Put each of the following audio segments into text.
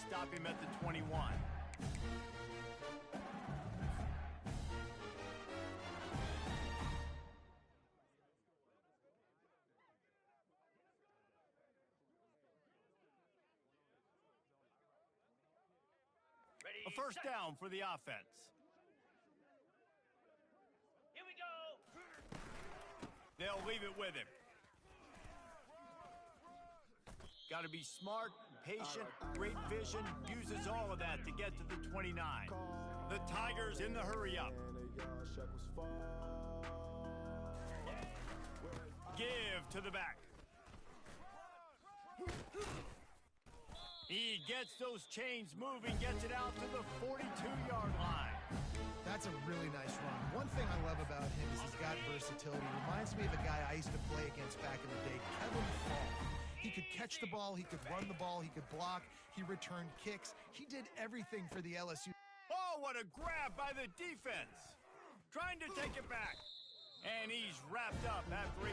stop him at the 21. Ready, A first set. down for the offense. Here we go. They'll leave it with him. Got to be smart, patient, great vision, uses all of that to get to the 29. The Tigers in the hurry up. Give to the back. He gets those chains moving, gets it out to the 42-yard line. That's a really nice run. One thing I love about him is he's got versatility. Reminds me of a guy I used to play against back in the day, Kevin Fall. He could catch the ball, he could run the ball, he could block, he returned kicks. He did everything for the LSU. Oh, what a grab by the defense. Trying to take it back. And he's wrapped up after he...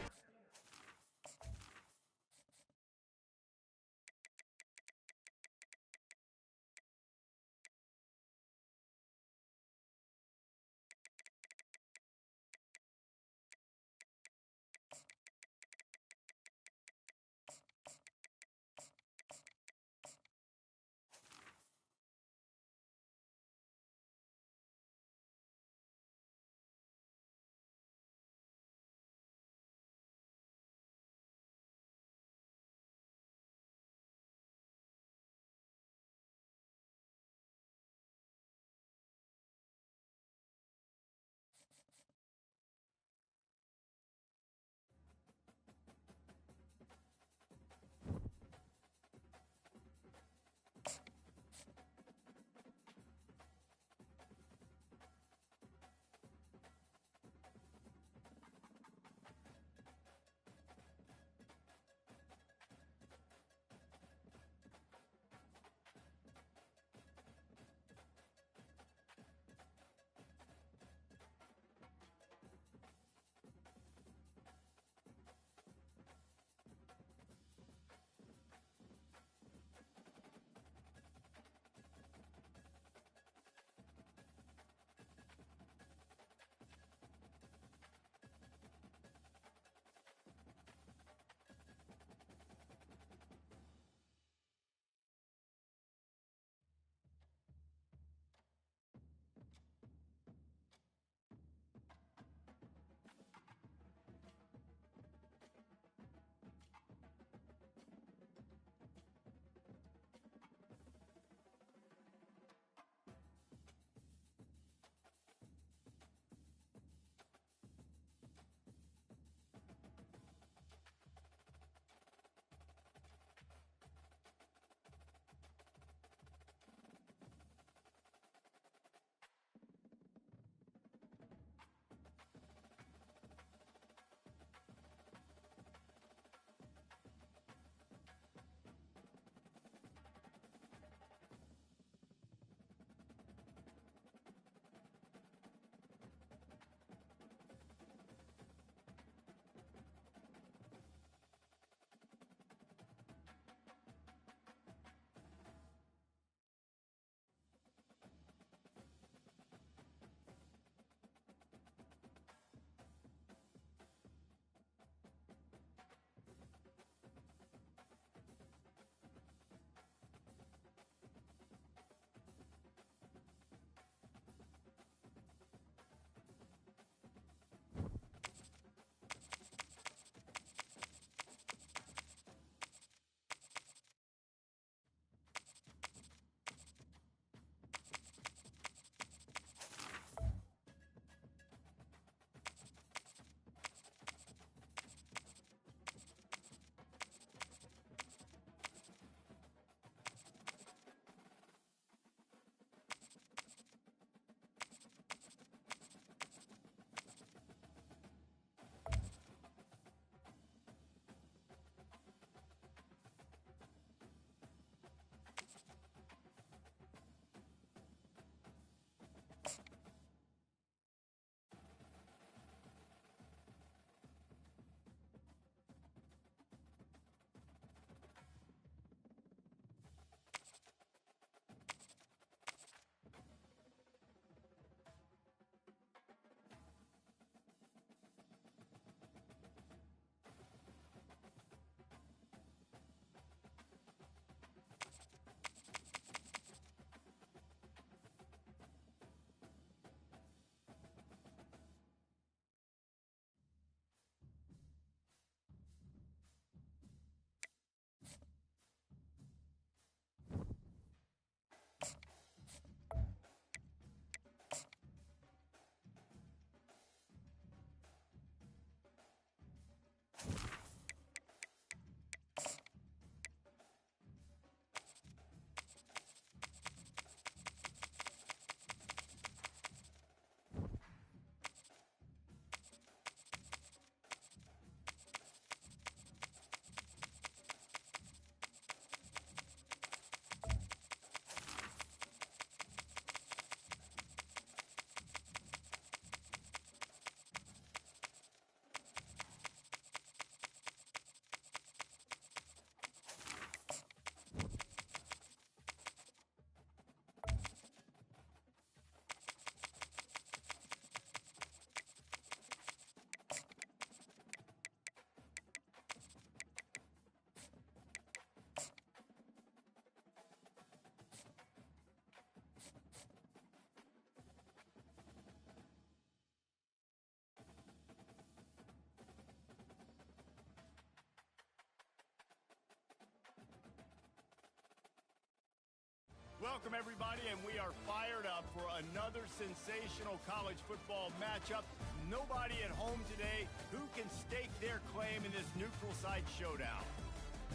Welcome, everybody, and we are fired up for another sensational college football matchup. Nobody at home today who can stake their claim in this neutral site showdown.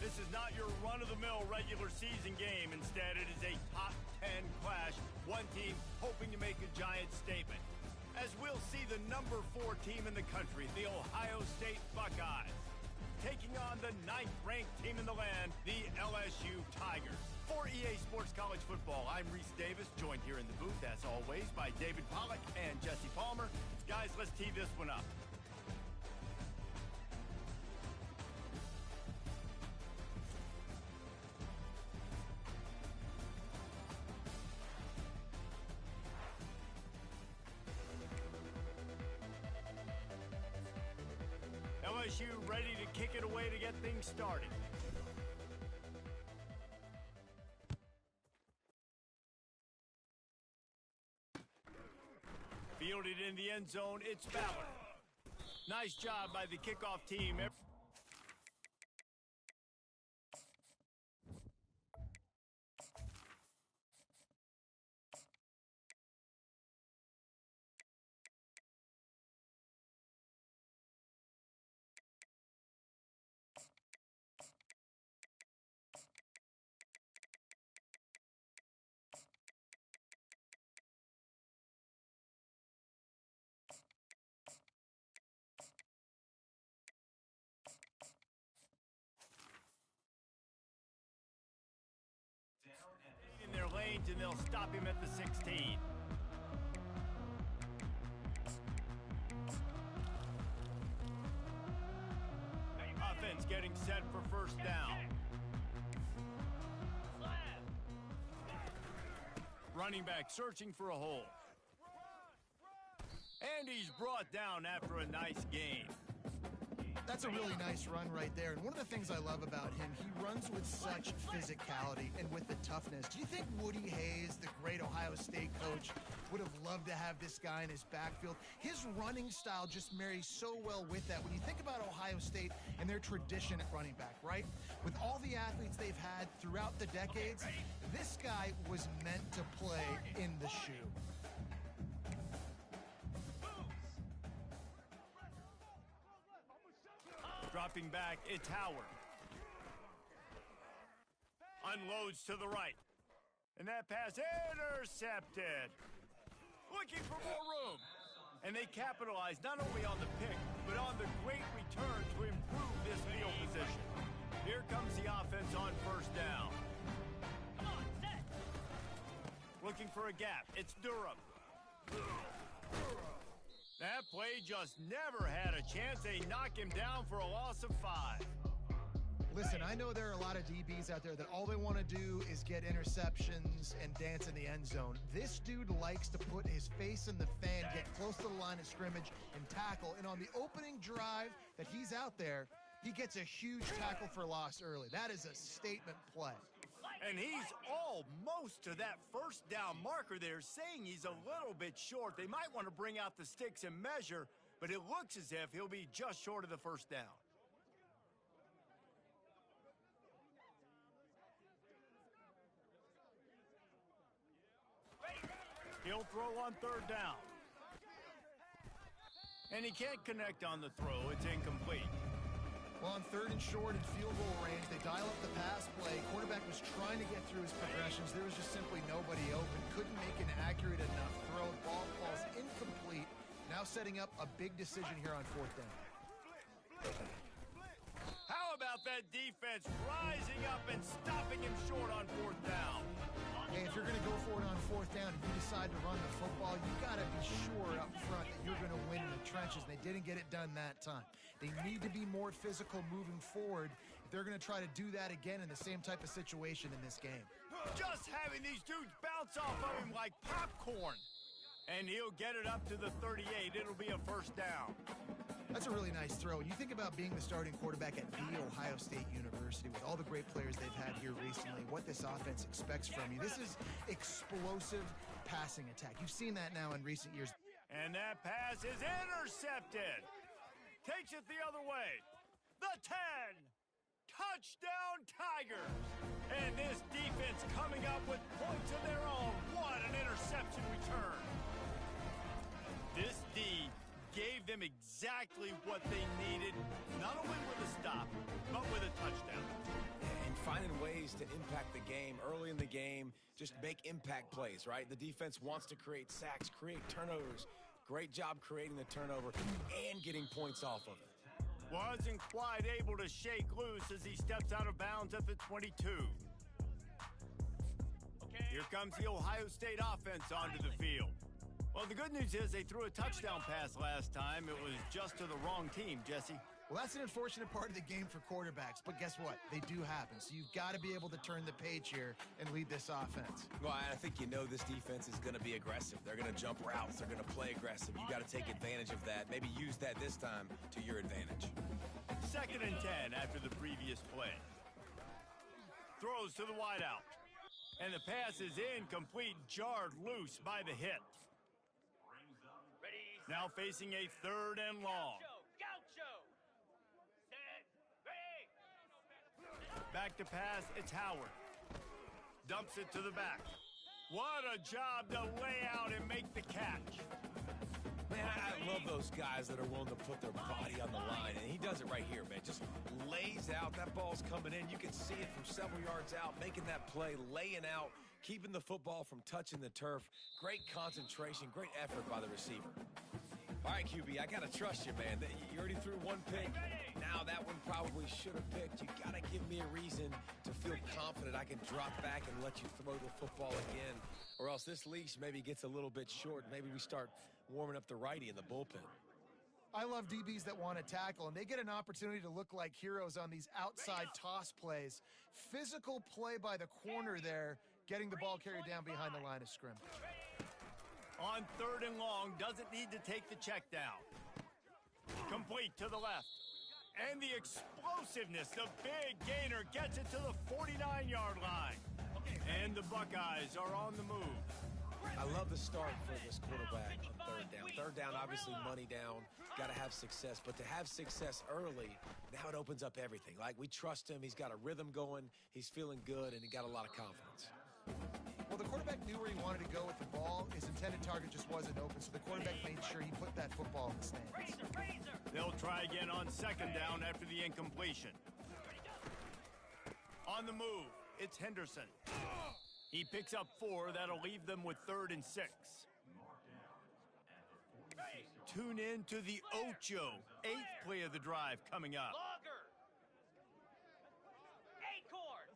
This is not your run-of-the-mill regular season game. Instead, it is a top 10 clash, one team hoping to make a giant statement. As we'll see the number 4 team in the country, the Ohio State Buckeyes, taking on the 9th-ranked team in the land, the LSU Tigers. For EA Sports College Football, I'm Reese Davis, joined here in the booth, as always, by David Pollack and Jesse Palmer. Guys, let's tee this one up. LSU ready to kick it away to get things started. Fielded in the end zone, it's Ballard. Nice job by the kickoff team. In their lanes, and they'll stop him at the 16. Offense getting set for first down. Running back searching for a hole. And he's brought down after a nice gain. That's a really nice run right there. And one of the things I love about him, he runs with such physicality and with the toughness. Do you think Woody Hayes, the great Ohio State coach, would have loved to have this guy in his backfield? His running style just marries so well with that. When you think about Ohio State and their tradition at running back, right? With all the athletes they've had throughout the decades, this guy was meant to play in the shoe. Dropping back, it's Howard. Unloads to the right. And that pass intercepted. Looking for more room. And they capitalize not only on the pick, but on the great return to improve this field position. Here comes the offense on first down. Come on, set. Looking for a gap. It's Durham. That play just never had a chance. They knock him down for a loss of 5. Listen, I know there are a lot of DBs out there that all they want to do is get interceptions and dance in the end zone. This dude likes to put his face in the fan, get close to the line of scrimmage, and tackle. And on the opening drive that he's out there, he gets a huge tackle for loss early. That is a statement play. And he's almost to that first down marker there, saying he's a little bit short. They might want to bring out the sticks and measure, but it looks as if he'll be just short of the first down. He'll throw on third down. And he can't connect on the throw. It's incomplete. Well, on third and short and field goal range, they dial up the pass play. Quarterback was trying to get through his progressions. There was just simply nobody open. Couldn't make an accurate enough throw. Ball falls incomplete. Now setting up a big decision here on fourth down. How about that defense rising up and stopping him short on fourth down? Hey, if you're going to go for it on fourth down and you decide to run the football, you got to be sure up front that you're going to win in the trenches. And they didn't get it done that time. They need to be more physical moving forward if they're going to try to do that again in the same type of situation in this game. Just having these dudes bounce off of him like popcorn. And he'll get it up to the 38. It'll be a first down. That's a really nice throw. And you think about being the starting quarterback at The Ohio State University with all the great players they've had here recently, what this offense expects from you. This is explosive passing attack. You've seen that now in recent years. And that pass is intercepted. Takes it the other way. The 10. Touchdown Tigers. And this defense coming up with points of their own. What an interception return. This D gave them exactly what they needed, not only with a stop, but with a touchdown. And finding ways to impact the game early in the game, just make impact plays, right? The defense wants to create sacks, create turnovers. Great job creating the turnover and getting points off of it. Wasn't quite able to shake loose as he steps out of bounds at the 22. Here comes the Ohio State offense onto the field. Well, the good news is they threw a touchdown pass last time. It was just to the wrong team, Jesse. Well, that's an unfortunate part of the game for quarterbacks, but guess what? They do happen. So you've got to be able to turn the page here and lead this offense. Well, I think you know this defense is going to be aggressive. They're going to jump routes. They're going to play aggressive. You got to take advantage of that. Maybe use that this time to your advantage. 2nd and 10 after the previous play. Throws to the wideout. And the pass is incomplete, jarred loose by the hit. Now facing a 3rd and long. Gaucho. Set. Ready. Back to pass, it's Howard. Dumps it to the back. What a job to lay out and make the catch. Man, I love those guys that are willing to put their body on the line, and he does it right here, man. Just lays out. That ball's coming in. You can see it from several yards out, making that play, laying out, keeping the football from touching the turf. Great concentration, great effort by the receiver. All right, QB, I got to trust you, man. You already threw one pick. Now that one probably should have picked. You got to give me a reason to feel confident I can drop back and let you throw the football again, or else this leash maybe gets a little bit short. Maybe we start warming up the righty in the bullpen. I love DBs that want to tackle, and they get an opportunity to look like heroes on these outside toss plays. Physical play by the corner there, getting the ball carried down behind the line of scrimmage. On 3rd and long, doesn't need to take the check down. Complete to the left. And the explosiveness, the big gainer gets it to the 49-yard line. And the Buckeyes are on the move. I love the start for this quarterback on 3rd down. 3rd down, obviously money down, got to have success. But to have success early, now it opens up everything. Like, we trust him. He's got a rhythm going. He's feeling good, and he got a lot of confidence. Well, the quarterback knew where he wanted to go with the ball. His intended target just wasn't open, so the quarterback made sure he put that football in the stands. They'll try again on 2nd down after the incompletion. On the move, it's Henderson. He picks up 4. That'll leave them with 3rd and 6. Tune in to the Ocho. 8th play of the drive coming up. Longer. Acorn.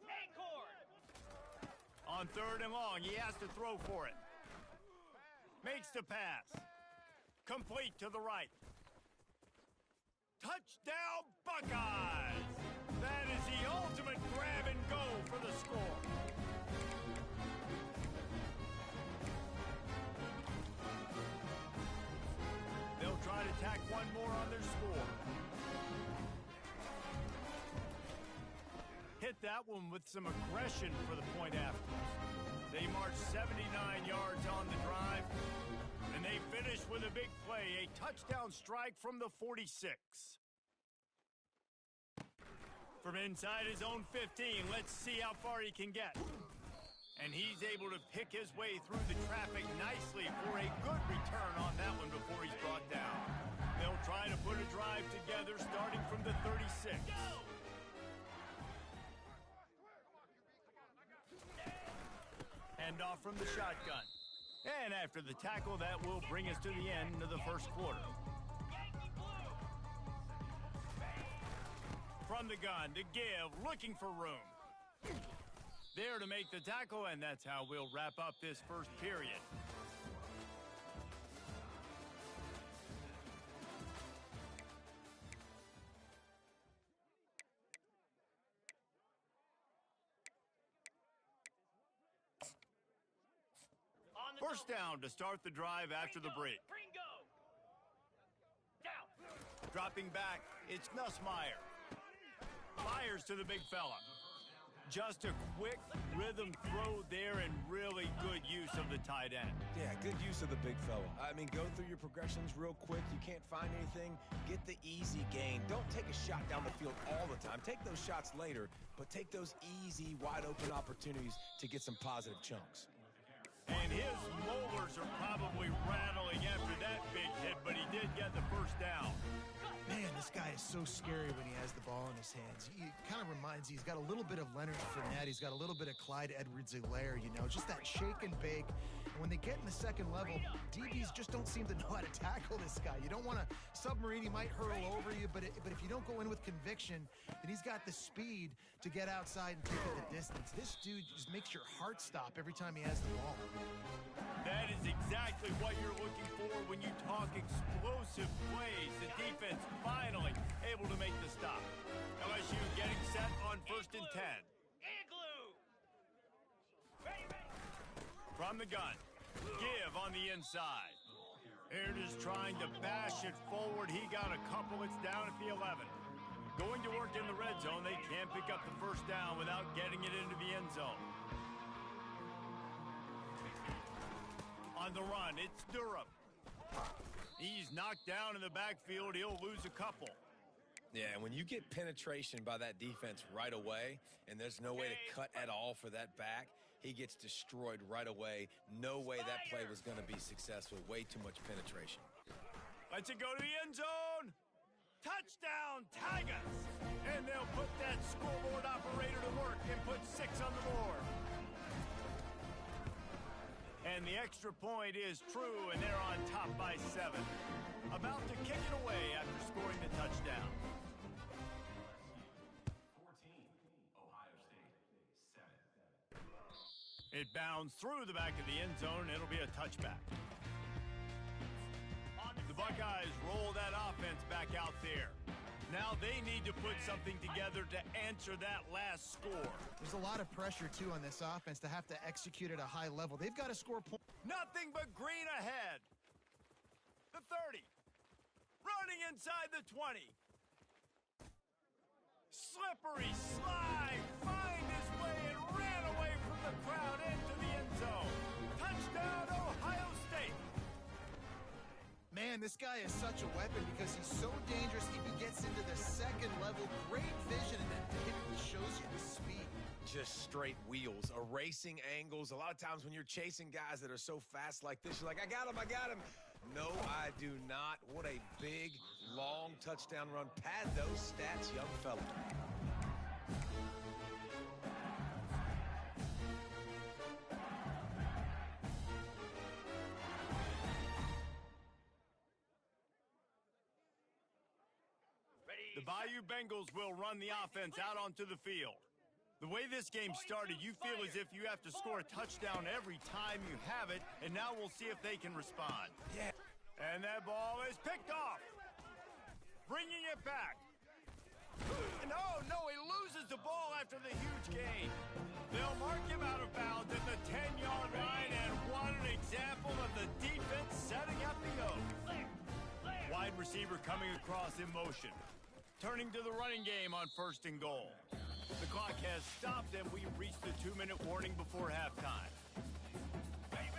On 3rd and long, he has to throw for it. Makes the pass. Complete to the right. Touchdown, Buckeyes! That is the ultimate grab and go for the score. They'll try to tack one more on their score. Hit that one with some aggression for the point after. They march 79 yards on the drive, and they finish with a big play, a touchdown strike from the 46. From inside his own 15, let's see how far he can get. And he's able to pick his way through the traffic nicely for a good return on that one before he's brought down. They'll try to put a drive together starting from the 36. Hand off from the shotgun. And after the tackle, that will bring us to the end of the first quarter. From the gun to give, looking for room. There to make the tackle, and that's how we'll wrap up this first period. First down to start the drive after the break. Ringo. Down. Dropping back, it's Nussmeier. Fires to the big fella. Just a quick rhythm throw there and really good use of the tight end. Yeah, good use of the big fella. I mean, go through your progressions real quick. You can't find anything, get the easy gain. Don't take a shot down the field all the time. Take those shots later, but take those easy, wide-open opportunities to get some positive chunks. And his molars are probably rattling after that big hit, but he did get the first down. Man, this guy is so scary when he has the ball in his hands. He kind of reminds me, he's got a little bit of Leonard Fournette. He's got a little bit of Clyde Edwards-Helaire, you know, just that shake and bake. And when they get in the second level, DBs just don't seem to know how to tackle this guy. You don't want to submarine, he might hurl over you, but if you don't go in with conviction, then he's got the speed to get outside and pick at the distance. This dude just makes your heart stop every time he has the ball. That is exactly what you're looking for when you talk explosive plays. The defense finally able to make the stop. LSU getting set on 1st and 10. Igloo! Ready, ready. From the gun. Give on the inside. Aaron is trying to bash it forward. He got a couple. It's down at the 11. Going to work in the red zone. They can't pick up the first down without getting it into the end zone. On the run, it's Durham. He's knocked down in the backfield. He'll lose a couple. Yeah, when you get penetration by that defense right away, and there's no way to cut at all for that back, he gets destroyed right away. No way that play was going to be successful. Way too much penetration. Lets it go to the end zone. Touchdown, Tigers! And they'll put that scoreboard operator to work and put 6 on the board. And the extra point is true, and they're on top by 7. About to kick it away after scoring the touchdown. 14, Ohio State, 7. It bounds through the back of the end zone, and it'll be a touchback. The Buckeyes roll that offense back out there. Now they need to put something together to answer that last score. There's a lot of pressure, too, on this offense to have to execute at a high level. They've got to score points. Nothing but green ahead. The 30. Running inside the 20. Slippery slide. Find his way and ran away from the crowd into the end zone. Touchdown, Ohio State. Man, this guy is such a weapon because he's so dangerous. If he gets into the second level, great vision, and then it shows you the speed. Just straight wheels, erasing angles. A lot of times when you're chasing guys that are so fast like this, you're like, I got him, I got him. No, I do not. What a big, long touchdown run. Pad those stats, young fella. The Bayou Bengals will run the offense out onto the field. The way this game started, you feel as if you have to score a touchdown every time you have it, and now we'll see if they can respond. Yeah. And that ball is picked off. Bringing it back. No, he loses the ball after the huge gain. They'll mark him out of bounds at the 10-yard line, and what an example of the defense setting up the O. Wide receiver coming across in motion. Turning to the running game on 1st and goal. The clock has stopped, and we've reached the 2-minute warning before halftime.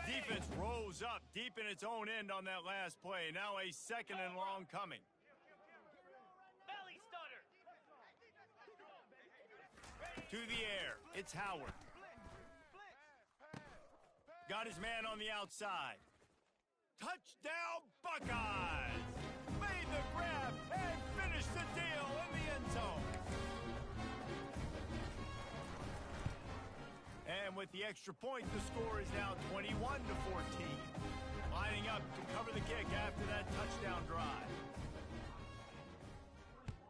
Defense rose up deep in its own end on that last play. Now a 2nd and long coming. Belly stutter. To the air. It's Howard. Got his man on the outside. Touchdown, Buckeyes! Made the grab and finished the deal in the end zone. And with the extra point, the score is now 21-14. Lining up to cover the kick after that touchdown drive. 21,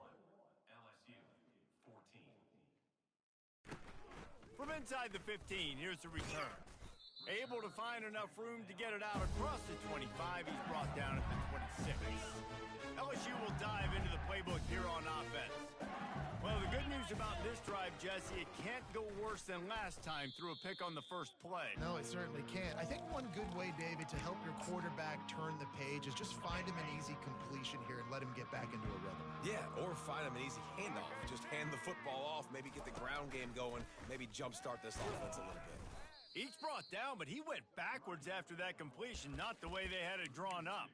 LSU, 14. From inside the 15, here's the return. Able to find enough room to get it out across the 25. He's brought down at the 26. LSU will dive into the playbook here on offense. Well, the good news about this drive, Jesse, it can't go worse than last time through a pick on the first play. No, it certainly can't. I think one good way, David, to help your quarterback turn the page is just find him an easy completion here and let him get back into a rhythm. Yeah, or find him an easy handoff. Just hand the football off, maybe get the ground game going, maybe jumpstart this offense a little bit. Each brought down, but he went backwards after that completion, not the way they had it drawn up.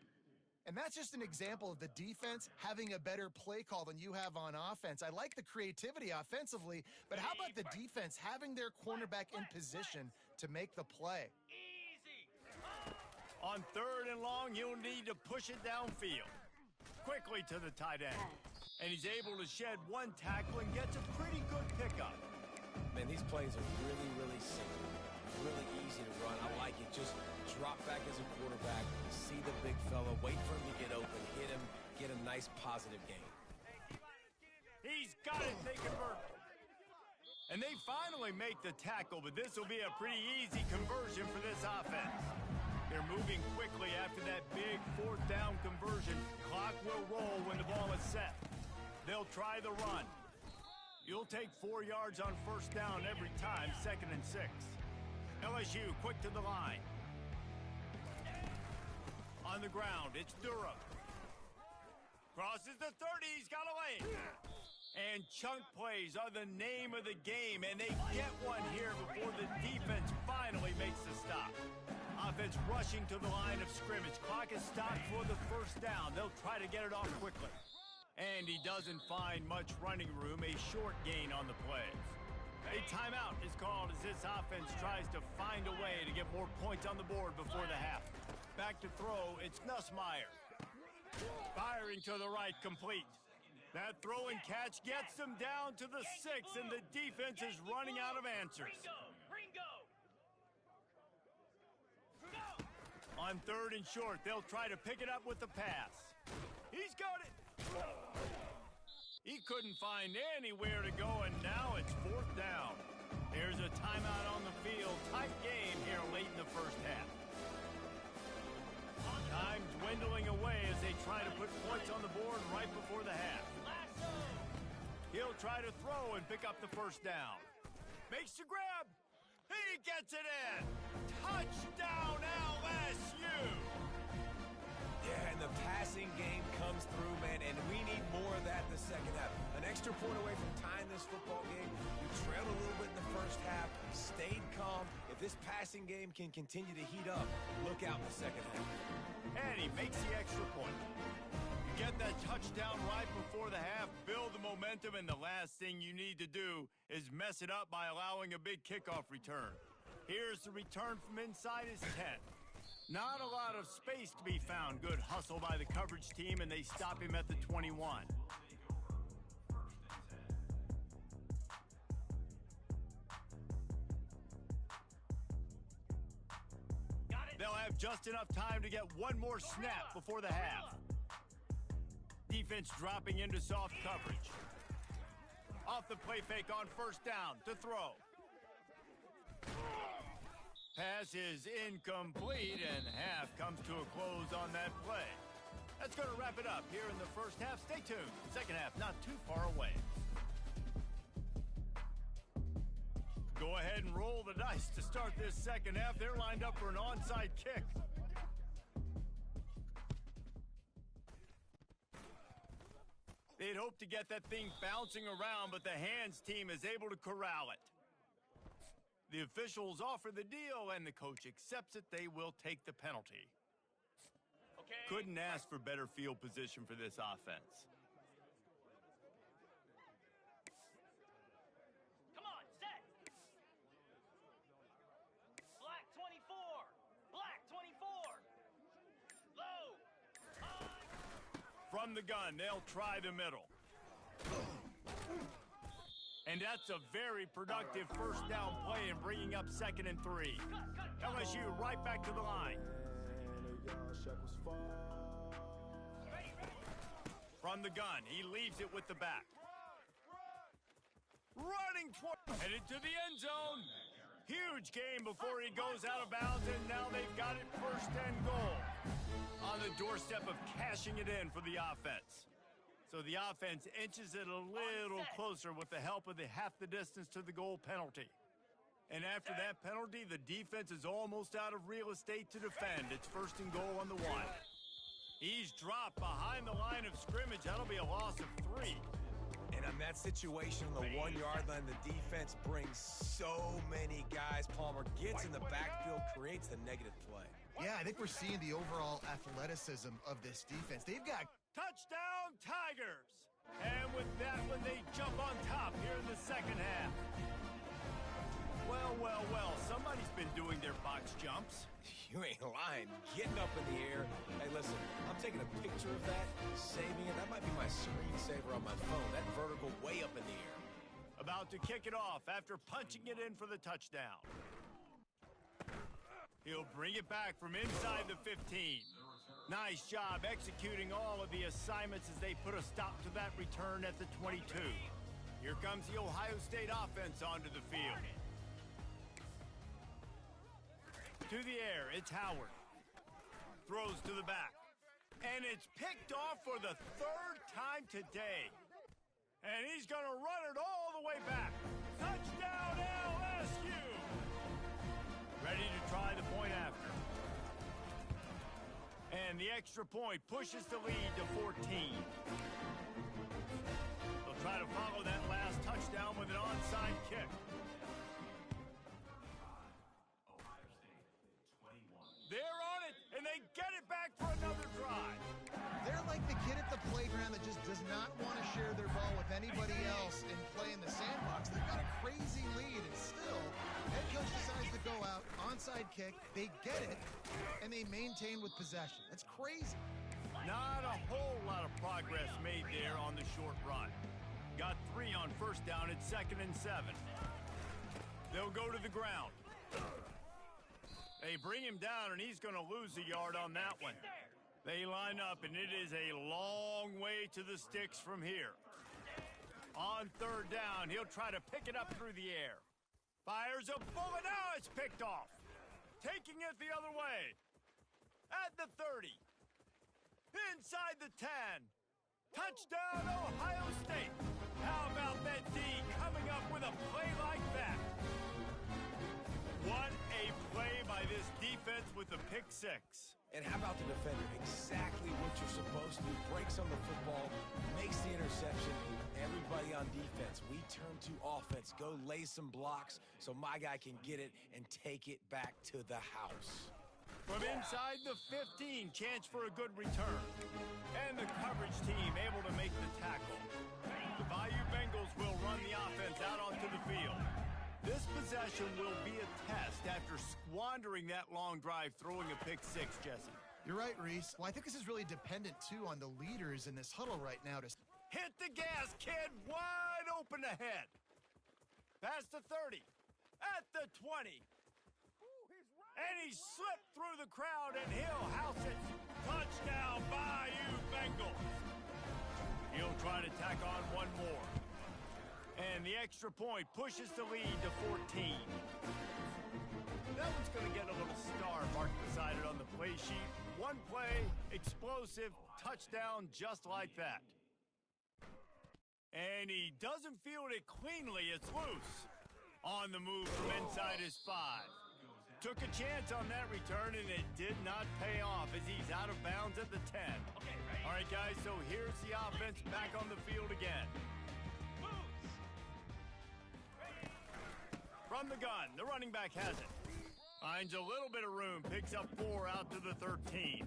And that's just an example of the defense having a better play call than you have on offense. I like the creativity offensively, but how about the defense having their cornerback in position to make the play? Easy. On 3rd and long, he'll need to push it downfield. Quickly to the tight end. And he's able to shed one tackle and gets a pretty good pickup. Man, these plays are really, really simple. Really easy to run. I like it. Just drop back as a quarterback, see the big fella, wait for him to get open, hit him, get a nice positive gain. He's got it. They convert. And they finally make the tackle, but this will be a pretty easy conversion for this offense. They're moving quickly after that big 4th down conversion. Clock will roll when the ball is set. They'll try the run. You'll take 4 yards on 1st down every time, 2nd and 6. LSU quick to the line. On the ground, it's Durham. Crosses the 30, he's got a lane. And chunk plays are the name of the game, and they get one here before the defense finally makes the stop. Offense rushing to the line of scrimmage. Clock is stopped for the 1st down. They'll try to get it off quickly. And he doesn't find much running room, a short gain on the play. A timeout is called as this offense tries to find a way to get more points on the board before the half. Back to throw, it's Nussmeier. Firing to the right, complete. That throw and catch gets them down to the 6, and the defense is running out of answers. Ringo. On 3rd and short, they'll try to pick it up with the pass. He's got it. He couldn't find anywhere to go, and now it's 4th down. There's a timeout on the field. Tight game here late in the first half. Time dwindling away as they try to put points on the board right before the half. He'll try to throw and pick up the 1st down. Makes the grab. He gets it in. Touchdown, LSU. Yeah, and the passing game comes through, man, and we need more of that in the second half. An extra point away from tying this football game. You trailed a little bit in the first half, stayed calm. If this passing game can continue to heat up, look out in the second half. And he makes the extra point. You get that touchdown right before the half, build the momentum, and the last thing you need to do is mess it up by allowing a big kickoff return. Here's the return from inside his 10. Not a lot of space to be found. Good hustle by the coverage team, and they stop him at the 21. They'll have just enough time to get one more snap before the half. Defense dropping into soft coverage. Off the play fake on 1st down to throw. Pass is incomplete, and half comes to a close on that play. That's going to wrap it up here in the first half. Stay tuned. Second half not too far away. Go ahead and roll the dice to start this second half. They're lined up for an onside kick. They'd hoped to get that thing bouncing around, but the hands team is able to corral it. The officials offer the deal, and the coach accepts it. They will take the penalty. Okay. Couldn't ask for better field position for this offense. Come on, set. Black 24. Black 24. Low. On. From the gun, they'll try the middle. And that's a very productive 1st down play and bringing up 2nd and 3. LSU right back to the line. From the gun, he leaves it with the back. Running headed to the end zone. Huge game before he goes out of bounds, and now they've got it 1st and goal. On the doorstep of cashing it in for the offense. So the offense inches it a little closer with the help of the half the distance to the goal penalty. And after that penalty, the defense is almost out of real estate to defend. It's first and goal on the 1. He's dropped behind the line of scrimmage. That'll be a loss of 3. And on that situation on the 1-yard line, the defense brings so many guys. Palmer gets in the backfield, creates the negative play. Yeah, I think we're seeing the overall athleticism of this defense. They've got Touchdown, Tigers! And with that one, they jump on top here in the second half. Well, well, well, somebody's been doing their box jumps. You ain't lying. Getting up in the air. Hey, listen, I'm taking a picture of that, saving it. That might be my screensaver on my phone. That vertical way up in the air. About to kick it off after punching it in for the touchdown. He'll bring it back from inside the 15. Nice job executing all of the assignments as they put a stop to that return at the 22. Here comes the Ohio State offense onto the field. To the air, it's Howard. Throws to the back. And it's picked off for the 3rd time today. And he's going to run it all the way back. Touchdown, LSU! Ready to try the point after. And the extra point pushes the lead to 14. They'll try to follow that last touchdown with an onside kick. Ohio State, 21. They're on it, and they get it back for another drive. They're like the kid at the playground that just does not want to share their ball with anybody else and play in the sandbox. They've got a crazy lead, and still, head coach decides to go out, onside kick, they get it, and they maintain with possession. That's crazy. Not a whole lot of progress made there on the short run. Got 3 on first down at 2nd and 7. They'll go to the ground. They bring him down, and he's going to lose a yard on that one. They line up, and it is a long way to the sticks from here. On 3rd down, he'll try to pick it up through the air. Fires a bullet. Now it's picked off. Taking it the other way. At the 30. Inside the 10. Touchdown, Ohio State. How about that D coming up with a play like that? What a play by this defense with the pick 6. And how about the defender? Exactly what you're supposed to do. Breaks on the football, makes the interception. Everybody on defense, we turn to offense. Go lay some blocks so my guy can get it and take it back to the house. From inside the 15, chance for a good return. And the coverage team able to make the tackle. The Bayou Bengals will run the offense out onto the field. This possession will be a test after squandering that long drive, throwing a pick 6, Jesse. You're right, Reese. Well, I think this is really dependent, too, on the leaders in this huddle right now to hit the gas, kid. Wide open ahead. Past the 30. At the 20. And he slipped through the crowd, and he'll house it. Touchdown, Bayou Bengals. He'll try to tack on one more. And the extra point pushes the lead to 14. That one's going to get a little star marked beside it on the play sheet. One play, explosive, touchdown just like that. And he doesn't field it cleanly. It's loose. On the move from inside his 5. Took a chance on that return, and it did not pay off as he's out of bounds at the 10. All right, guys, so here's the offense back on the field again. From the gun, the running back has it. Finds a little bit of room, picks up 4 out to the 13.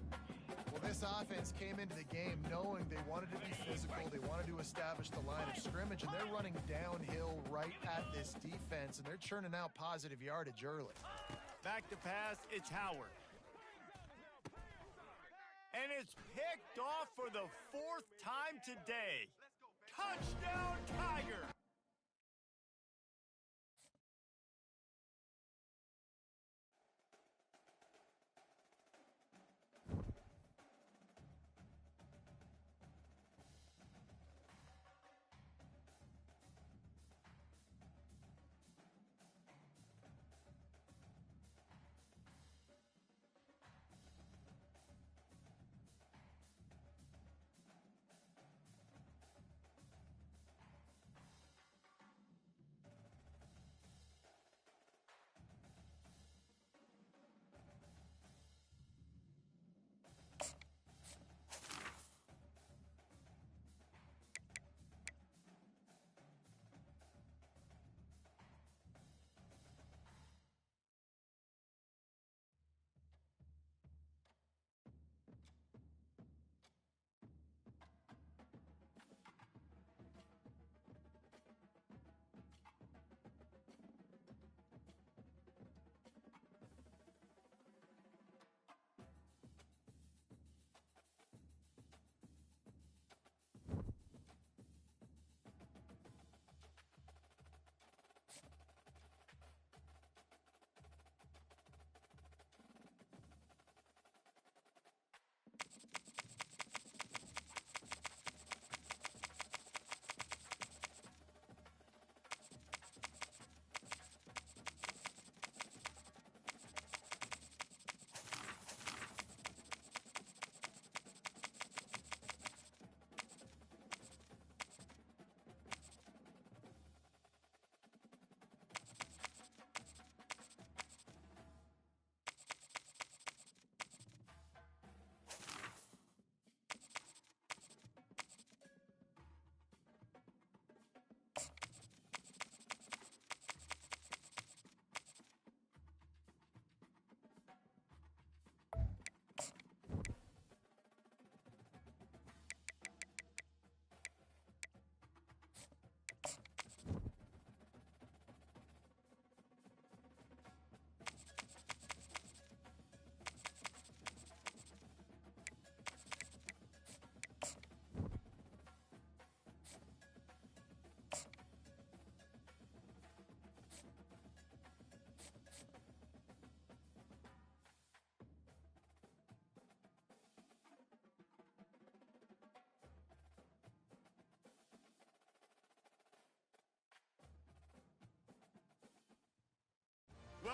Well, this offense came into the game knowing they wanted to be physical, they wanted to establish the line of scrimmage, and they're running downhill right at this defense, and they're churning out positive yardage early. Back to pass, it's Howard. And it's picked off for the 4th time today. Touchdown, Tiger!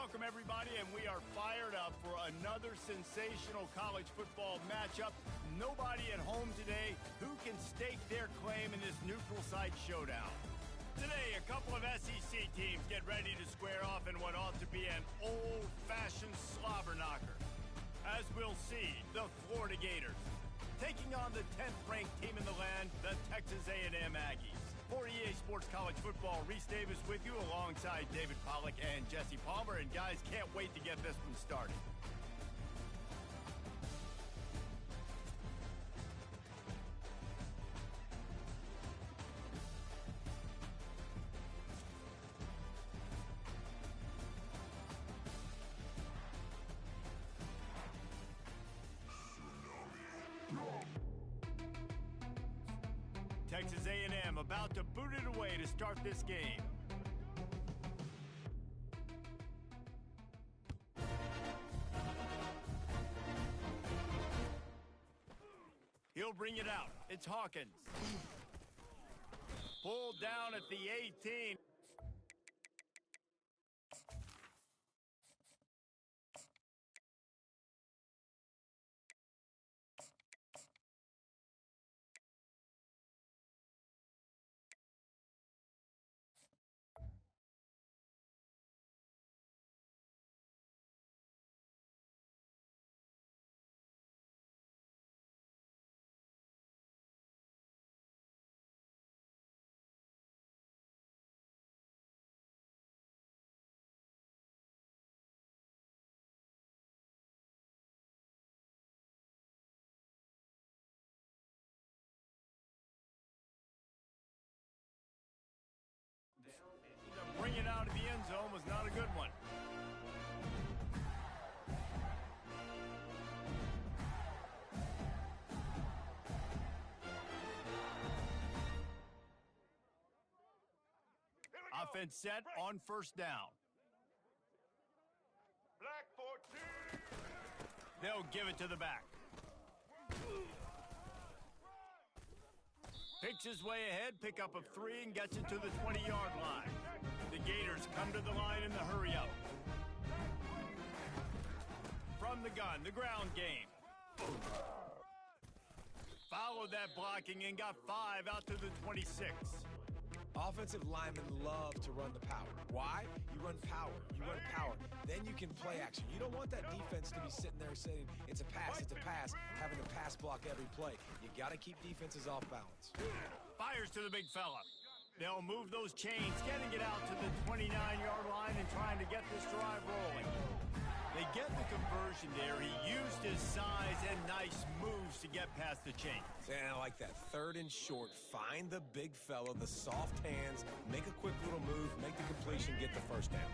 Welcome, everybody, and we are fired up for another sensational college football matchup. Nobody at home today who can stake their claim in this neutral site showdown. Today, a couple of SEC teams get ready to square off in what ought to be an old-fashioned slobber knocker. As we'll see, the Florida Gators taking on the 10th-ranked team in the land, the Texas A&M Aggies. For EA Sports College Football, Reese Davis with you alongside David Pollack and Jesse Palmer. And guys, can't wait to get this one started. Texas A&M about to boot it away to start this game. He'll bring it out. It's Hawkins. Pulled down at the 18. Bring it out of the end zone was not a good one. Offense set on first down. Black 14. They'll give it to the back. Picks his way ahead, pick up of 3, and gets it to the 20-yard line. The Gators come to the line in the hurry-up. From the gun, the ground game. Followed that blocking and got 5 out to the 26. Offensive linemen love to run the power. Why? You run power. You run power. Then you can play action. You don't want that defense to be sitting there saying, it's a pass, having to pass block every play. You got to keep defenses off balance. Fires to the big fella. They'll move those chains, getting it out to the 29-yard line and trying to get this drive rolling. They get the conversion there. He used his size and nice moves to get past the chains. And I like that. 3rd and short. Find the big fella, the soft hands, make a quick little move, make the completion, get the first down.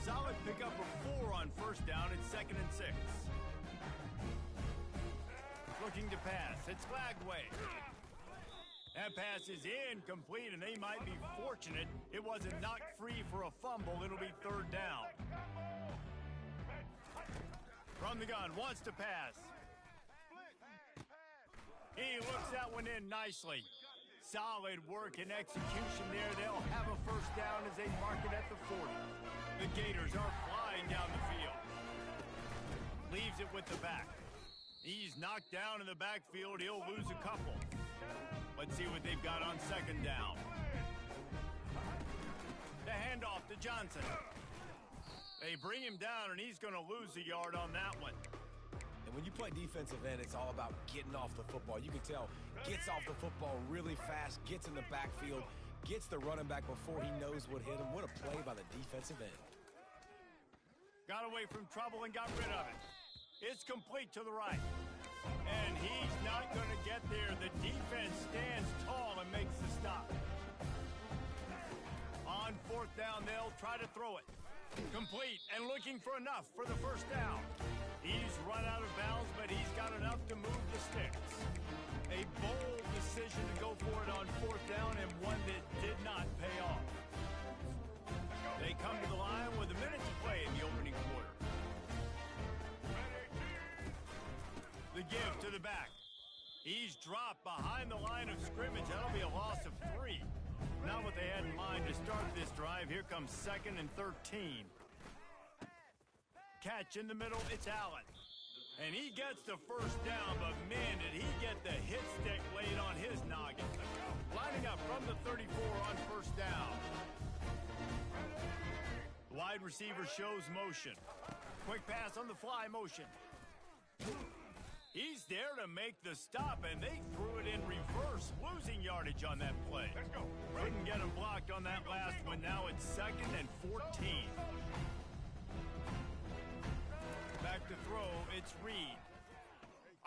Solid pickup of 4 on first down and 2nd and 6. Looking to pass. It's Flagway. That pass is incomplete, and they might be fortunate it wasn't knocked free for a fumble. It'll be 3rd down. From the gun, wants to pass. He looks that one in nicely. Solid work and execution there. They'll have a first down as they mark it at the 40. The Gators are flying down the field. Leaves it with the back. He's knocked down in the backfield. He'll lose a couple. Let's see what they've got on 2nd down. The handoff to Johnson. They bring him down, and he's going to lose a yard on that one. And when you play defensive end, it's all about getting off the football. You can tell, gets off the football really fast, gets in the backfield, gets the running back before he knows what hit him. What a play by the defensive end. Got away from trouble and got rid of it. It's complete to the right. And he's not going to get there. The defense stands tall and makes the stop. On 4th down, they'll try to throw it. Complete and looking for enough for the first down. He's run out of bounds, but he's got enough to move the sticks. A bold decision to go for it on 4th down and one that did not pay off. They come to the line with a minute to play in the opening quarter. The give to the back. He's dropped behind the line of scrimmage. That'll be a loss of 3. Not what they had in mind to start this drive. Here comes 2nd and 13. catch in the middle. It's Allen. And he gets the first down, but man, did he get the hit stick laid on his noggin. Lining up from the 34 on first down. The wide receiver shows motion. Quick pass on the fly motion. He's there to make the stop, and they threw it in reverse, losing yardage on that play. Couldn't get him blocked on that last one. Now it's 2nd and 14. Back to throw, it's Reed.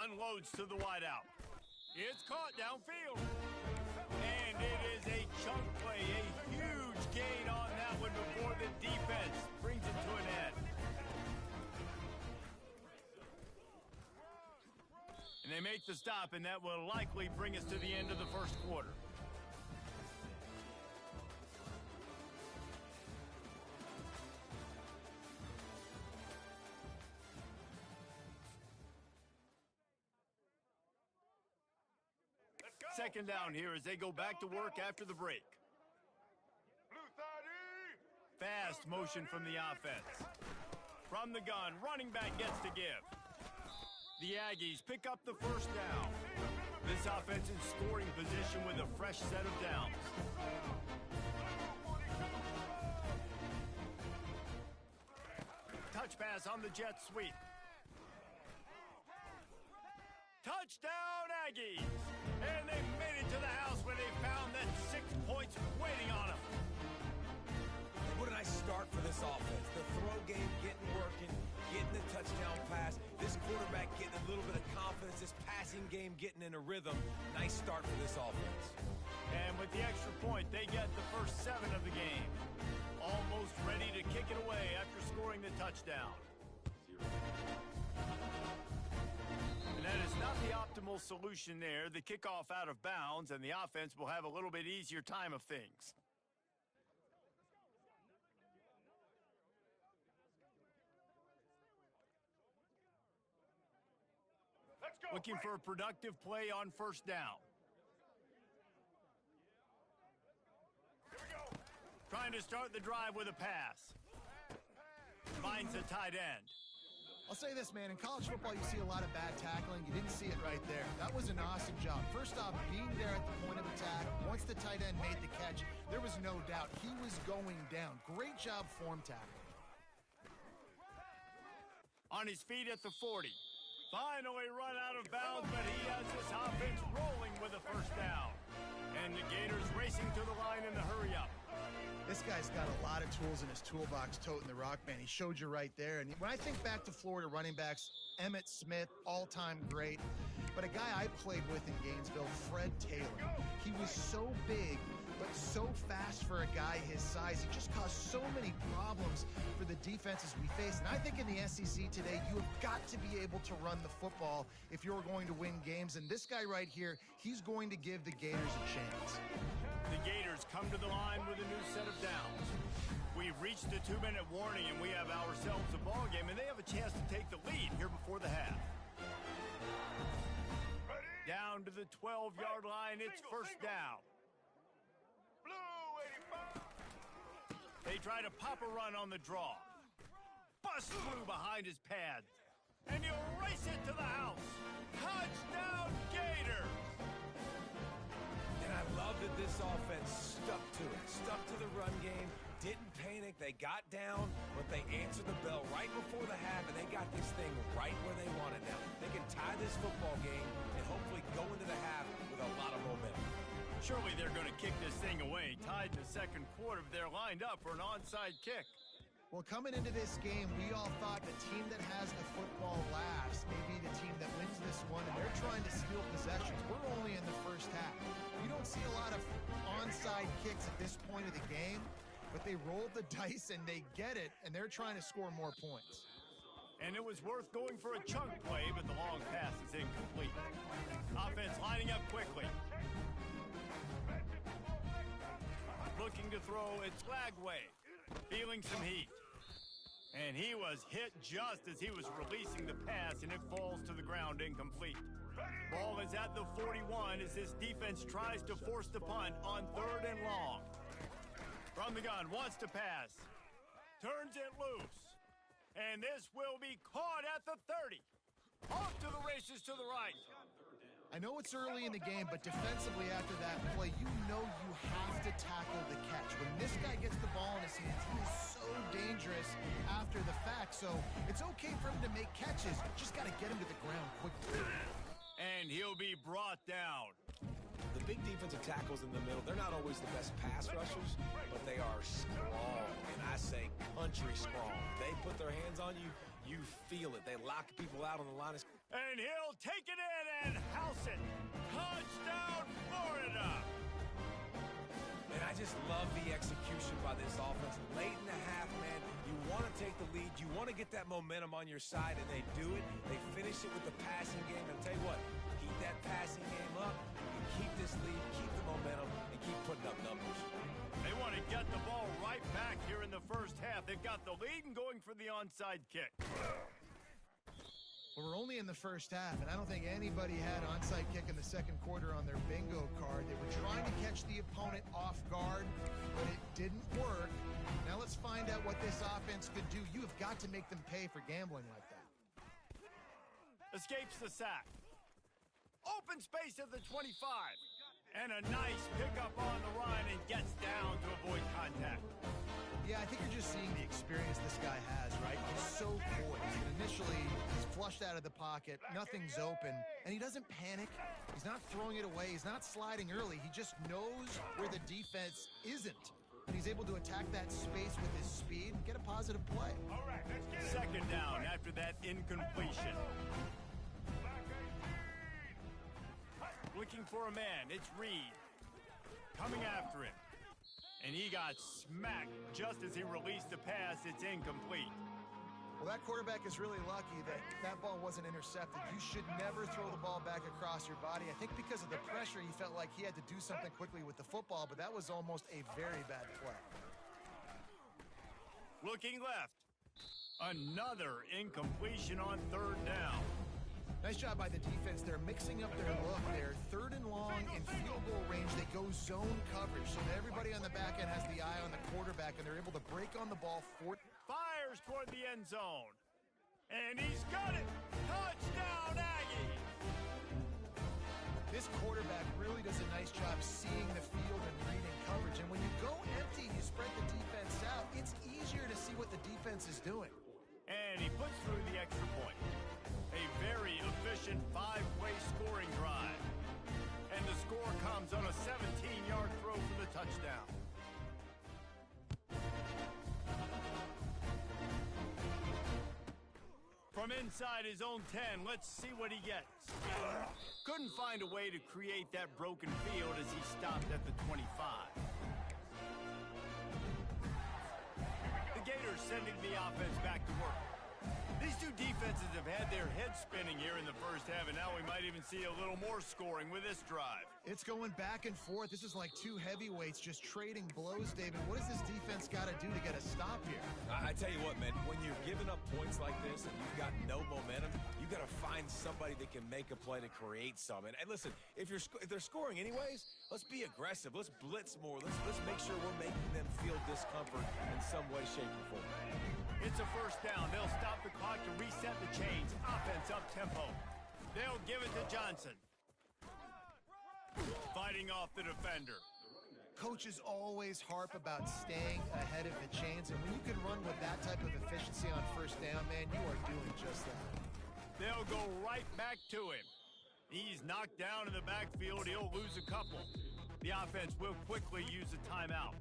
Unloads to the wideout. It's caught downfield. And it is a chunk play, a huge gain on that one before the defense brings it to an end. And they make the stop, and that will likely bring us to the end of the first quarter. Second down here as they go back to work after the break. Fast motion from the offense. From the gun, running back gets to give. The Aggies pick up the first down. This offense in scoring position with a fresh set of downs. Touch pass on the jet sweep. Touchdown Aggies! And they made it to the house where they found that 6 points waiting on them. What a nice start for this offense. The throw game getting working, getting the touchdown pass. This quarterback getting a little bit of confidence. This passing game getting in a rhythm. Nice start for this offense. And with the extra point, they get the first 7 of the game. Almost ready to kick it away after scoring the touchdown. And that is not the optimal solution there. The kickoff out of bounds, and the offense will have a little bit easier time of things. Looking for a productive play on first down. Trying to start the drive with a pass. Finds a tight end. I'll say this, man. In college football, you see a lot of bad tackling. You didn't see it right there. That was an awesome job. First off, being there at the point of attack. Once the tight end made the catch, there was no doubt he was going down. Great job form tackling. On his feet at the 40. Finally run out of bounds, but he has this offense rolling with a first down. And the Gators racing to the line in the hurry-up. This guy's got a lot of tools in his toolbox toting the rock, man. He showed you right there. And when I think back to Florida running backs, Emmitt Smith, all-time great. But a guy I played with in Gainesville, Fred Taylor. He was so big, but so fast for a guy his size. He just caused so many problems for the defenses we face. And I think in the SEC today, you have got to be able to run the football if you're going to win games. And this guy right here, he's going to give the Gators a chance. The Gators come to the line with a new set of downs. We've reached the 2-minute warning, and we have ourselves a ball game, and they have a chance to take the lead here before the half. Down to the 12-yard line, it's first down. They try to pop a run on the draw. Bust through behind his pads. And he'll race it to the house. Touchdown, Gators! And I love that this offense stuck to it. Stuck to the run game. Didn't panic. They got down, but they answered the bell right before the half, and they got this thing right where they want it now. They can tie this football game and hopefully go into the half with a lot of momentum. Surely they're going to kick this thing away. Tied in the second quarter, they're lined up for an onside kick. Well, coming into this game, we all thought the team that has the football last may be the team that wins this one, and they're trying to steal possessions. We're only in the first half. You don't see a lot of onside kicks at this point of the game, but they rolled the dice and they get it, and they're trying to score more points. And it was worth going for a chunk play, but the long pass is incomplete. Offense lining up quickly. Looking to throw, it's Lagway, feeling some heat. And he was hit just as he was releasing the pass, and it falls to the ground incomplete. Ball is at the 41 as this defense tries to force the punt on 3rd and long. From the gun, wants to pass. Turns it loose. And this will be caught at the 30. Off to the races to the right. I know it's early in the game, but defensively after that play, you know you have to tackle the catch. When this guy gets the ball in his hands, he is so dangerous after the fact. So it's okay for him to make catches. Just got to get him to the ground quickly. And he'll be brought down. The big defensive tackles in the middle, they're not always the best pass rushers, but they are strong, and I say country strong. They put their hands on you, you feel it. They lock people out on the line. And he'll take it in and house it. Touchdown, Florida! And I just love the execution by this offense. Late in the half, man, you want to take the lead. You want to get that momentum on your side, and they do it. They finish it with the passing game. And I'll tell you what, keep that passing game up. Keep this lead, keep the momentum, and keep putting up numbers. They want to get the ball right back here in the first half. They've got the lead and going for the onside kick. Well, we're only in the first half, and I don't think anybody had onside kick in the second quarter on their bingo card. They were trying to catch the opponent off guard, but it didn't work. Now let's find out what this offense could do. You have got to make them pay for gambling like that. Escapes the sack. Open space at the 25. And a nice pickup on the run and gets down to avoid contact. Yeah, I think you're just seeing the experience this guy has, right? He's so poised. And initially, he's flushed out of the pocket. Nothing's open. And he doesn't panic. He's not throwing it away. He's not sliding early. He just knows where the defense isn't. And he's able to attack that space with his speed and get a positive play. All right, let's get it. Second down after that incompletion. Looking for a man, it's Reed. Coming after him. And he got smacked just as he released the pass. It's incomplete. Well, that quarterback is really lucky that that ball wasn't intercepted. You should never throw the ball back across your body. I think because of the pressure, he felt like he had to do something quickly with the football, but that was almost a very bad play. Looking left. Another incompletion on third down. Nice job by the defense. They're mixing up their look. They're third and long in field goal range. They go zone coverage so that everybody on the back end has the eye on the quarterback, and they're able to break on the ball. Fires toward the end zone. And he's got it. Touchdown, Aggie. This quarterback really does a nice job seeing the field and reading coverage. And when you go empty, you spread the defense out. It's easier to see what the defense is doing. And he puts through the extra point. A very efficient five-play scoring drive. And the score comes on a 17-yard throw for the touchdown. From inside his own 10, let's see what he gets. Couldn't find a way to create that broken field as he stopped at the 25. The Gators sending the offense back to work. These two defenses have had their heads spinning here in the first half, and now we might even see a little more scoring with this drive. It's going back and forth. This is like two heavyweights just trading blows, David. What does this defense got to do to get a stop here? I tell you what, man, when you're giving up points like this and you've got no momentum, you got to find somebody that can make a play to create some. And listen, if they're scoring anyways, let's be aggressive. Let's blitz more. Let's make sure we're making them feel discomfort in some way, shape, or form. It's a first down. They'll stop the clock to reset the chains. Offense up tempo. They'll give it to Johnson. Fighting off the defender. Coaches always harp about staying ahead of the chains, and when you can run with that type of efficiency on first down, man, you are doing just that. They'll go right back to him. He's knocked down in the backfield. He'll lose a couple. The offense will quickly use a timeout.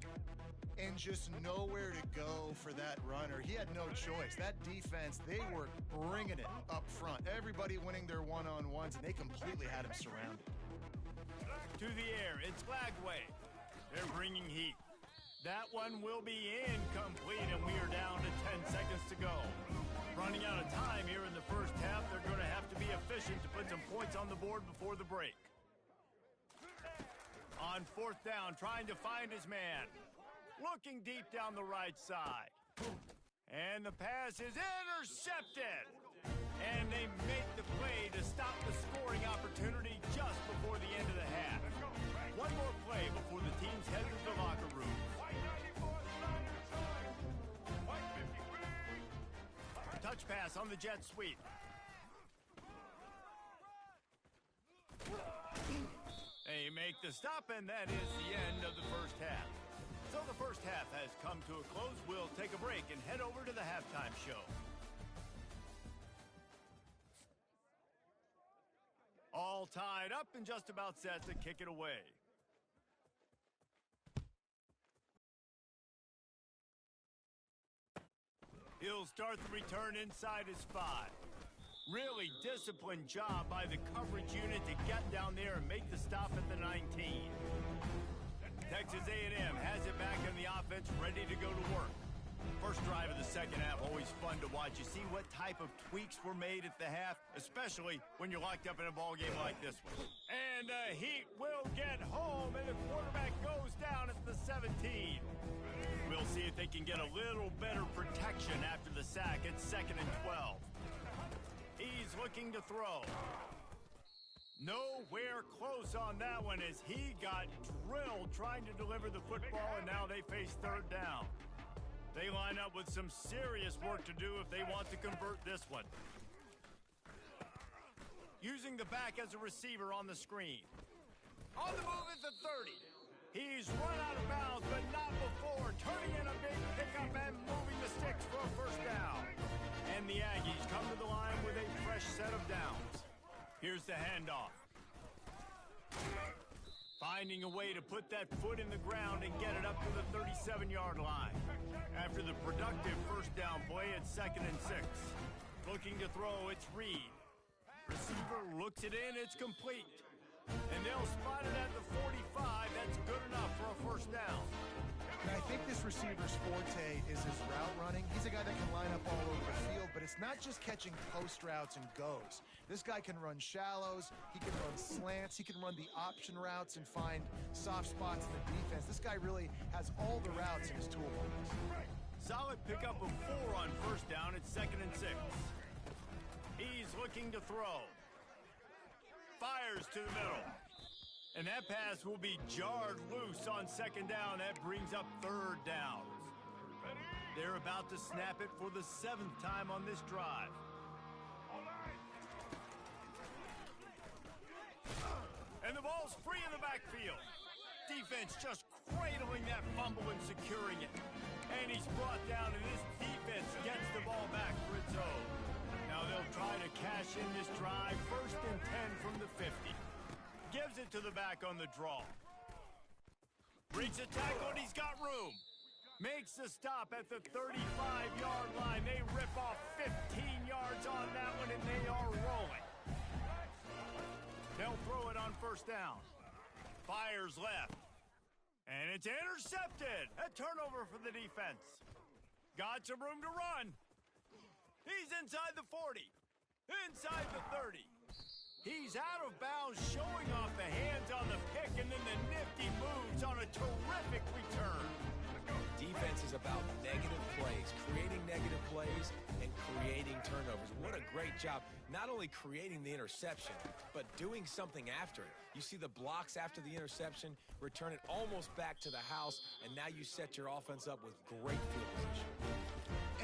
And just nowhere to go for that runner. He had no choice. That defense, they were bringing it up front. Everybody winning their one-on-ones, and they completely had him surrounded. To the air, it's Lagway. They're bringing heat. That one will be incomplete, and we are down to 10 seconds to go. Running out of time here in the first half. They're going to have to be efficient to put some points on the board before the break. On fourth down, trying to find his man. Looking deep down the right side. And the pass is intercepted. And they make the play to stop the scoring opportunity just before the end of the half. One more play before the teams head to the locker room. touch pass on the jet sweep. They make the stop, and that is the end of the first half. So the first half has come to a close. We'll take a break and head over to the halftime show. All tied up and just about set to kick it away. He'll start the return inside his 5. Really disciplined job by the coverage unit to get down there and make the stop at the 19. Texas A&M has it back in the offense, ready to go to work. First drive of the second half, always fun to watch. You see what type of tweaks were made at the half, especially when you're locked up in a ball game like this one. And the Heat will get home, and the quarterback goes down at the 17. We'll see if they can get a little better protection after the sack at 2nd and 12. He's looking to throw. Nowhere close on that one as he got drilled trying to deliver the football, and now they face 3rd down. They line up with some serious work to do if they want to convert this one. Using the back as a receiver on the screen. On the move at the 30. He's run out of bounds, but not before. Turning in a big pickup and moving the sticks for a first down. And the Aggies come to the line with a fresh set of downs. Here's the handoff. Finding a way to put that foot in the ground and get it up to the 37-yard line. After the productive first down play at 2nd and 6. Looking to throw, it's Reed. Receiver looks it in, it's complete. And they'll spot it at the 45. That's good enough for a first down. And I think this receiver's forte is his route running. He's a guy that can line up all over the field, but it's not just catching post routes and goes. This guy can run shallows, he can run slants, he can run the option routes and find soft spots in the defense. This guy really has all the routes in his toolbox. Solid pickup of 4 on first down at 2nd and 6. He's looking to throw. Fires to the middle. And that pass will be jarred loose on 2nd down. That brings up 3rd down. They're about to snap it for the 7th time on this drive. And the ball's free in the backfield. Defense just cradling that fumble and securing it. And he's brought down, and this defense gets the ball back for its own. Now they'll try to cash in this drive. 1st and 10 from the 50. Gives it to the back on the draw. Breaks a tackle, and he's got room. Makes the stop at the 35-yard line. They rip off 15 yards on that one, and they are rolling. They'll throw it on first down. Fires left. And it's intercepted. A turnover for the defense. Got some room to run. He's inside the 40. Inside the 30. He's out of bounds, showing off the hands on the pick, and then the nifty moves on a terrific return. Defense is about negative plays, creating negative plays, and creating turnovers. What a great job, not only creating the interception, but doing something after it. You see the blocks after the interception, return it almost back to the house, and now you set your offense up with great field position.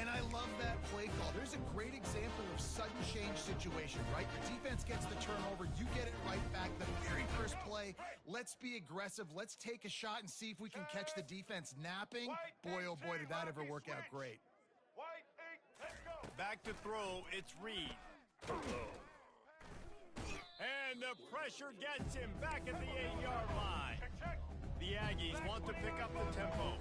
And I love that play call. There's a great example of sudden change situation, right? Your defense gets the turnover, you get it right back. The very first play, let's be aggressive. Let's take a shot and see if we can catch the defense napping. Boy, oh boy, did that ever work out great. Back to throw, it's Reed. And the pressure gets him back at the 8-yard line. The Aggies want to pick up the tempo.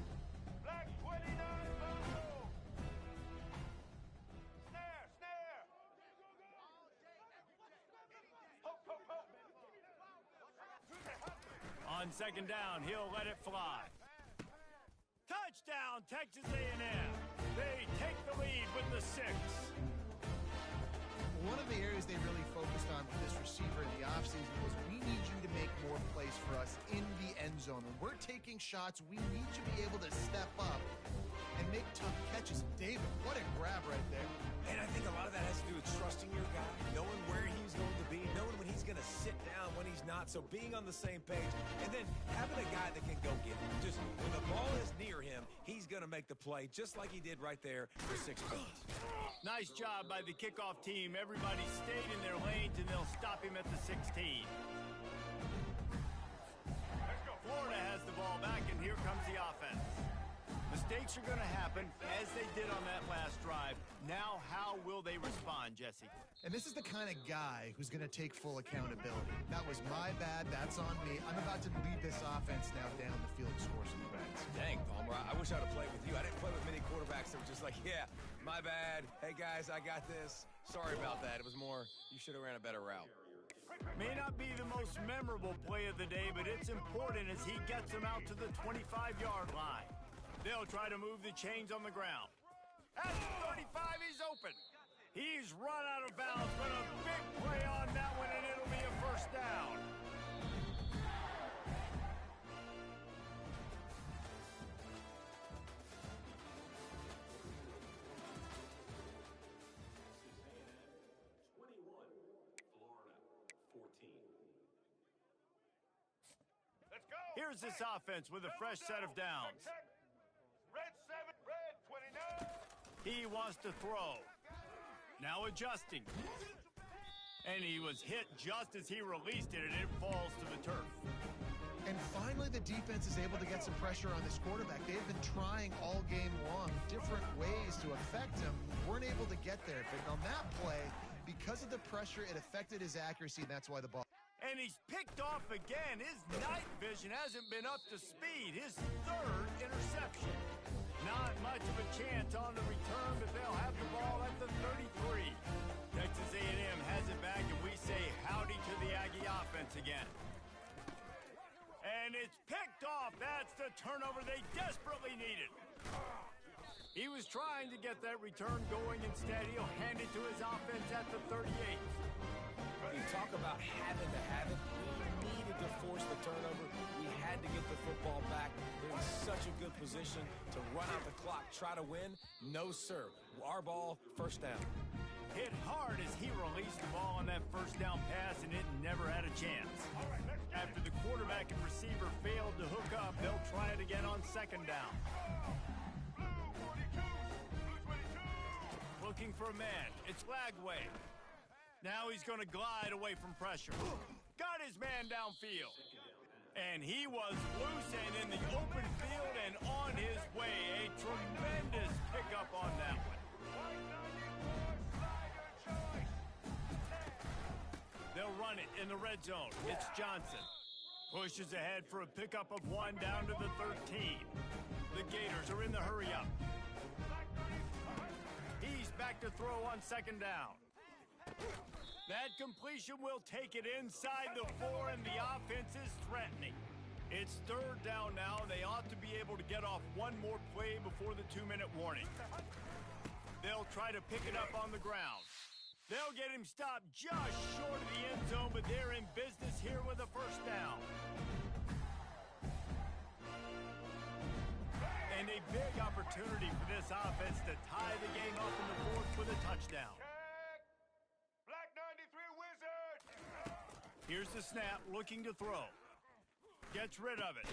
On 2nd down, he'll let it fly. Touchdown, Texas A&M. They take the lead with the 6. One of the areas they really focused on with this receiver in the offseason was we need you to make more plays for us in the end zone. When we're taking shots, we need you to be able to step up and make tough catches. David, what a grab right there. And I think a lot of that has to do with trusting your guy, knowing where he's going to be, knowing when he's going to sit down, when he's not. So being on the same page, and then having a guy that can go get it. Just when the ball is near him, he's going to make the play, just like he did right there for 6 points. Nice job by the kickoff team. Everybody stayed in their lanes, and they'll stop him at the 16. Florida has the ball back, and here comes the offense. Mistakes are going to happen, as they did on that last drive. Now, how will they respond, Jesse? And this is the kind of guy who's going to take full accountability. That was my bad. That's on me. I'm about to lead this offense now down the field and score some points. Dang, Palmer, I wish I'd have played with you. I didn't play with many quarterbacks that were just like, yeah, my bad. Hey, guys, I got this. Sorry about that. It was more, you should have ran a better route. May not be the most memorable play of the day, but it's important as he gets them out to the 25-yard line. They'll try to move the chains on the ground. At the 35, he's open. He's run out of bounds, but a big play on that one, and it'll be a first down. Let's go. Here's this offense with a fresh set of downs. Red 7, red 29. He wants to throw. Now adjusting. And he was hit just as he released it, and it falls to the turf. And finally, the defense is able to get some pressure on this quarterback. They've been trying all game long different ways to affect him. Weren't able to get there. But on that play, because of the pressure, it affected his accuracy, and that's why the ball... And he's picked off again. His night vision hasn't been up to speed. His third interception. Not much of a chance on the return, but they'll have the ball at the 33. Texas A&M has it back, and we say howdy to the Aggie offense again. And it's picked off. That's the turnover they desperately needed. He was trying to get that return going. Instead, he'll hand it to his offense at the 38. You talk about having to have it. We needed to force the turnover. We had to get the football back. They're in such a good position to run out the clock, try to win. No, sir. Our ball, first down. Hit hard as he released the ball on that first down pass, and it never had a chance. After the quarterback and receiver failed to hook up, they'll try it again on second down. Looking for a man. It's Lagway. Now he's going to glide away from pressure. Got his man downfield. And he was loose and in the open field and on his way. A tremendous pickup on that one. They'll run it in the red zone. It's Johnson. Pushes ahead for a pickup of 1 down to the 13. The Gators are in the hurry-up. He's back to throw on second down. That completion will take it inside the 4, and the offense is threatening. It's third down now. They ought to be able to get off one more play before the 2-minute warning. They'll try to pick it up on the ground. They'll get him stopped just short of the end zone, but they're in business here with a first down. And a big opportunity for this offense to tie the game up in the fourth with a touchdown. Black 93 Wizard. Here's the snap, looking to throw. Gets rid of it.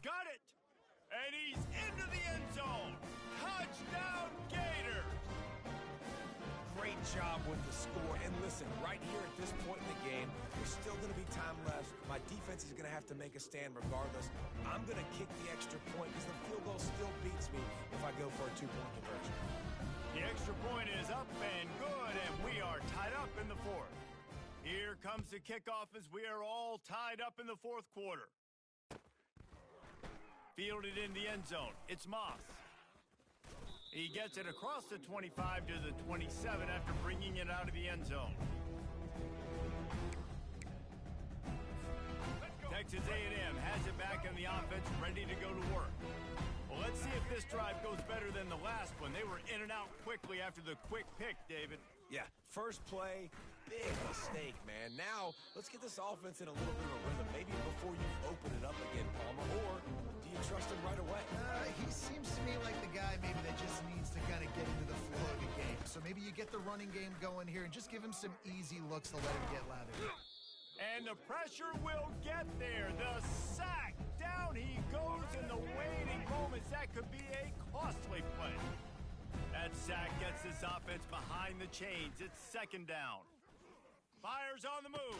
Got it! And he's into the end zone. Touchdown, Gators! Great job with the score. And listen, right here at this point in the game, there's still going to be time left. My defense is going to have to make a stand regardless. I'm going to kick the extra point because the field goal still beats me if I go for a 2-point conversion. The extra point is up and good, and we are tied up in the fourth. Here comes the kickoff as we are all tied up in the fourth quarter. Fielded in the end zone. It's Moss. He gets it across the 25 to the 27 after bringing it out of the end zone. Texas A&M has it back on the offense, ready to go to work. Well, let's see if this drive goes better than the last one. They were in and out quickly after the quick pick, David. Yeah, first play, big mistake, man. Now, let's get this offense in a little bit of a rhythm. Maybe before you open it up again, Palmer, or do you trust him right away? He seems to me like the guy maybe that just needs to kind of get into the flow of the game. So maybe you get the running game going here and just give him some easy looks to let him get lathered. And the pressure will get there. The sack. Down he goes in the waning moments. That could be a costly play. That sack gets this offense behind the chains. It's second down. Fires on the move.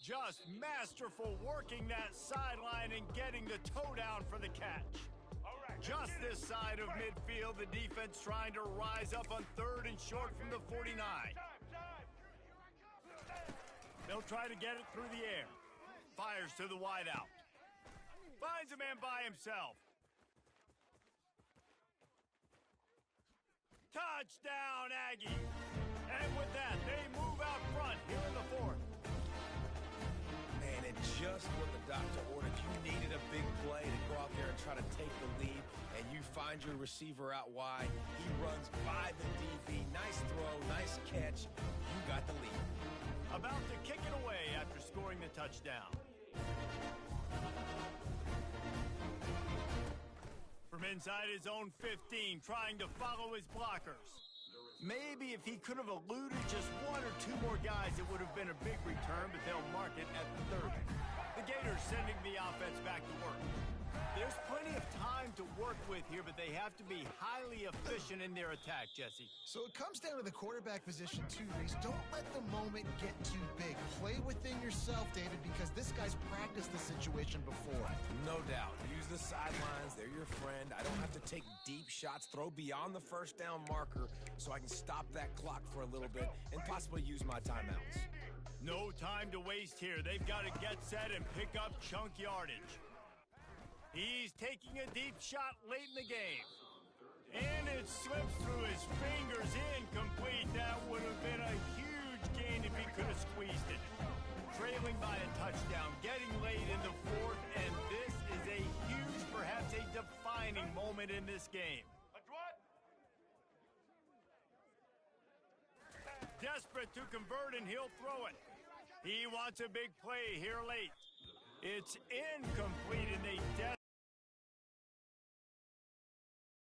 Just masterful working that sideline and getting the toe down for the catch. Just this side of midfield, the defense trying to rise up on 3rd and short from the 49. They'll try to get it through the air. Fires to the wideout. Finds a man by himself. Touchdown, Aggie! And with that, they move out front here in the 4th. Man, it just what the doctor ordered. You needed a big play to go out there and try to take the lead, and you find your receiver out wide. He runs by the DB. Nice throw, nice catch. You got the lead. About to kick it away after scoring the touchdown. From inside his own 15, trying to follow his blockers. Maybe if he could have eluded just 1 or 2 more guys, it would have been a big return, but they'll mark it at the 30. The Gators sending the offense back to work. There's plenty of time to work with here, but they have to be highly efficient in their attack, Jesse. So it comes down to the quarterback position too, Reese. Don't let the moment get too big. Play within yourself, David, because this guy's practiced the situation before. No doubt. Use the sidelines. They're your friend. I don't have to take deep shots, throw beyond the first down marker so I can stop that clock for a little bit and possibly use my timeouts. No time to waste here. They've got to get set and pick up chunk yardage. He's taking a deep shot late in the game. And it slips through his fingers, incomplete. That would have been a huge gain if he could have squeezed it. Trailing by a touchdown, getting late in the 4th, and this is a huge, perhaps a defining moment in this game. Desperate to convert, and he'll throw it. He wants a big play here late. It's incomplete, and they